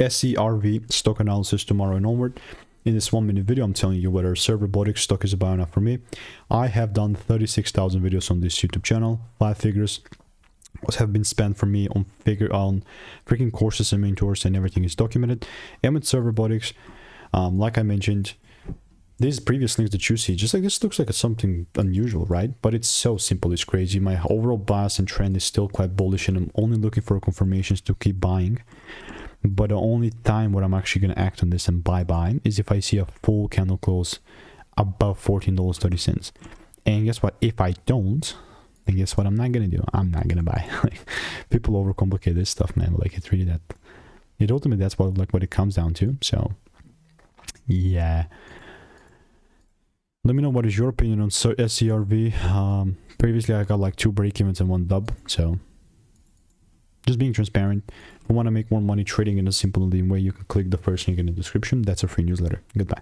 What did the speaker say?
SERV stock analysis tomorrow and onward. In this 1-minute video, I'm telling you whether SERV Robotics stock is a buy or not for me. I have done 36,000 videos on this YouTube channel. 5 figures have been spent for me on freaking courses and mentors, and everything is documented. And with SERV Robotics, like I mentioned, these previous links that you see, just like this looks like something unusual, right? But it's so simple, it's crazy. My overall bias and trend is still quite bullish, and I'm only looking for confirmations to keep buying. But the only time where I'm actually going to act on this and buy is if I see a full candle close above $14.30. And guess what? If I don't, then guess what I'm not going to do? I'm not going to buy. Like, people overcomplicate this stuff, man. Like, it's really that. It ultimately, that's what it comes down to. So, yeah. Let me know what is your opinion on SERV. Previously, I got like 2 break-evens and 1 dub. So, just being transparent. If you want to make more money trading in a simple and lean way, you can click the first link in the description. That's a free newsletter. Goodbye.